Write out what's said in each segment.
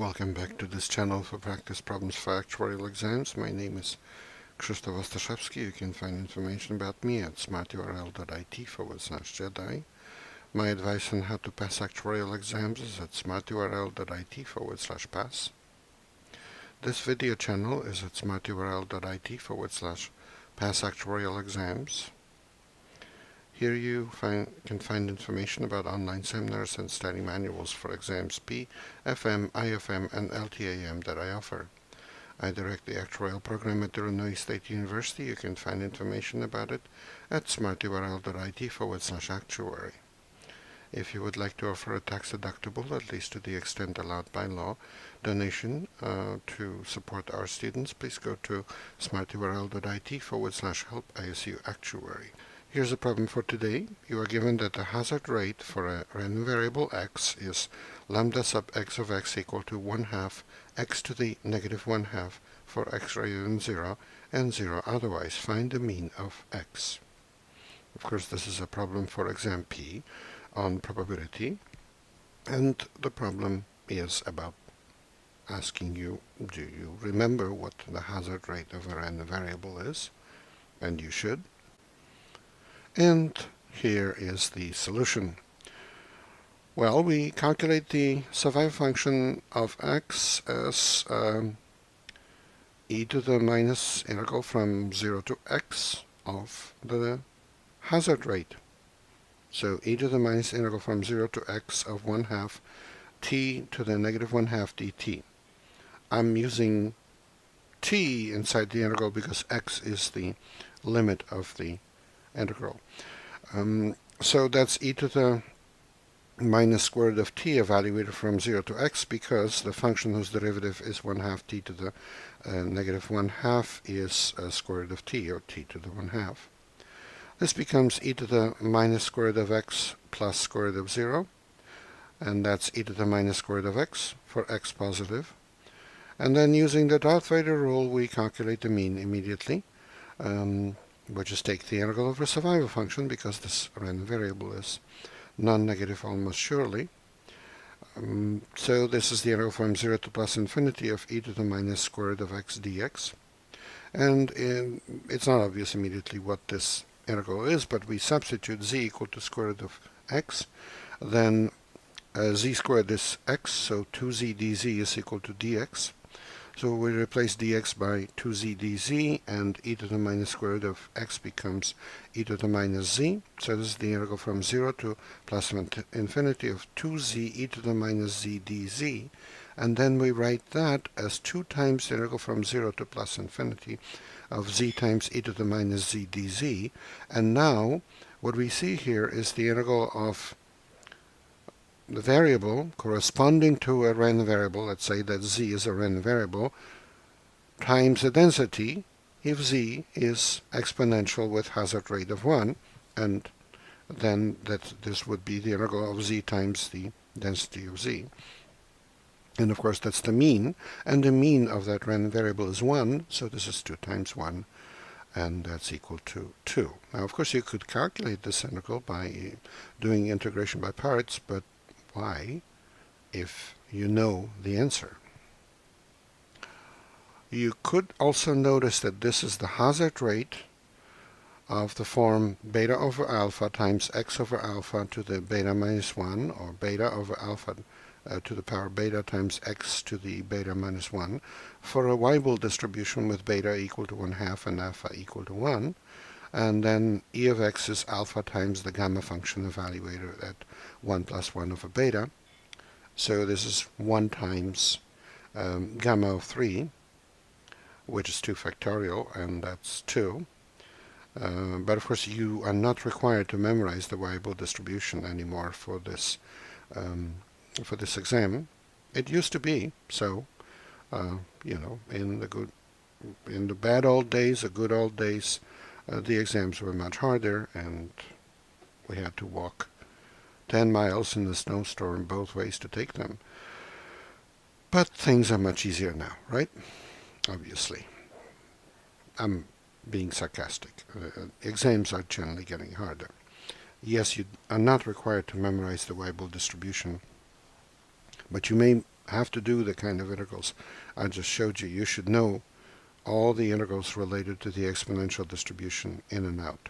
Welcome back to this channel for practice problems for actuarial exams. My name is Krzysztof Ostaszewski. You can find information about me at smarturl.it/Jedi. My advice on how to pass actuarial exams is at smarturl.it/pass. This video channel is at smarturl.it/pass actuarial exams. Here you can find information about online seminars and study manuals for exams P, FM, IFM, and LTAM that I offer. I direct the Actuarial program at Illinois State University. You can find information about it at smarturl.it/actuary. If you would like to offer a tax-deductible, at least to the extent allowed by law, donation to support our students, please go to smarturl.it/help ISU actuary. Here's a problem for today. You are given that the hazard rate for a random variable x is lambda sub x of x equal to 1/2 x to the negative 1/2 for x greater than 0 and 0 otherwise. Find the mean of x. Of course, this is a problem for exam P on probability, and the problem is about asking you, do you remember what the hazard rate of a random variable is? And you should. And here is the solution. Well, we calculate the survival function of x as e to the minus integral from 0 to x of the hazard rate. So e to the minus integral from 0 to x of 1/2 t to the negative 1/2 dt. I'm using t inside the integral because x is the limit of the integral. So that's e to the minus square root of t evaluated from 0 to x, because the function whose derivative is 1/2 t to the negative 1/2 is square root of t, or t to the 1/2. This becomes e to the minus square root of x plus square root of 0, and that's e to the minus square root of x for x positive. And then using the Darth Vader rule, we calculate the mean immediately. We'll just take the integral of a survival function, because this random variable is non-negative almost surely. So this is the integral from 0 to plus infinity of e to the minus square root of x dx. And it's not obvious immediately what this integral is, but we substitute z equal to square root of x. Then z squared is x, so 2z dz is equal to dx. So we replace dx by 2z dz, and e to the minus square root of x becomes e to the minus z. So this is the integral from 0 to plus infinity of 2z e to the minus z dz. And then we write that as 2 times the integral from 0 to plus infinity of z times e to the minus z dz. And now what we see here is the integral of the variable corresponding to a random variable, let's say that z is a random variable, times the density if z is exponential with hazard rate of 1, and then this would be the integral of z times the density of z. And of course that's the mean, and the mean of that random variable is 1, so this is 2 times 1, and that's equal to 2. Now of course you could calculate this integral by doing integration by parts, but why, if you know the answer? You could also notice that this is the hazard rate of the form beta over alpha times x over alpha to the beta minus 1, or beta over alpha to the power beta times x to the beta minus 1, for a Weibull distribution with beta equal to 1/2 and alpha equal to 1. And then e of x is alpha times the gamma function evaluated at 1 plus 1 over beta. So this is 1 times gamma of 3, which is 2 factorial, and that's 2. But of course you are not required to memorize the Weibull distribution anymore for this exam. It used to be so. You know, in the bad old days, the good old days, the exams were much harder, and we had to walk 10 miles in the snowstorm both ways to take them. But things are much easier now, right? Obviously. I'm being sarcastic. Exams are generally getting harder. Yes, you are not required to memorize the Weibull distribution, but you may have to do the kind of integrals I just showed you. You should know all the integrals related to the exponential distribution in and out.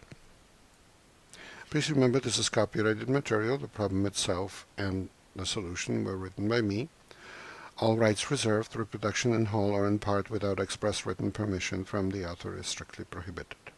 Please remember this is copyrighted material. The problem itself and the solution were written by me. All rights reserved. Reproduction in whole or in part without express written permission from the author is strictly prohibited.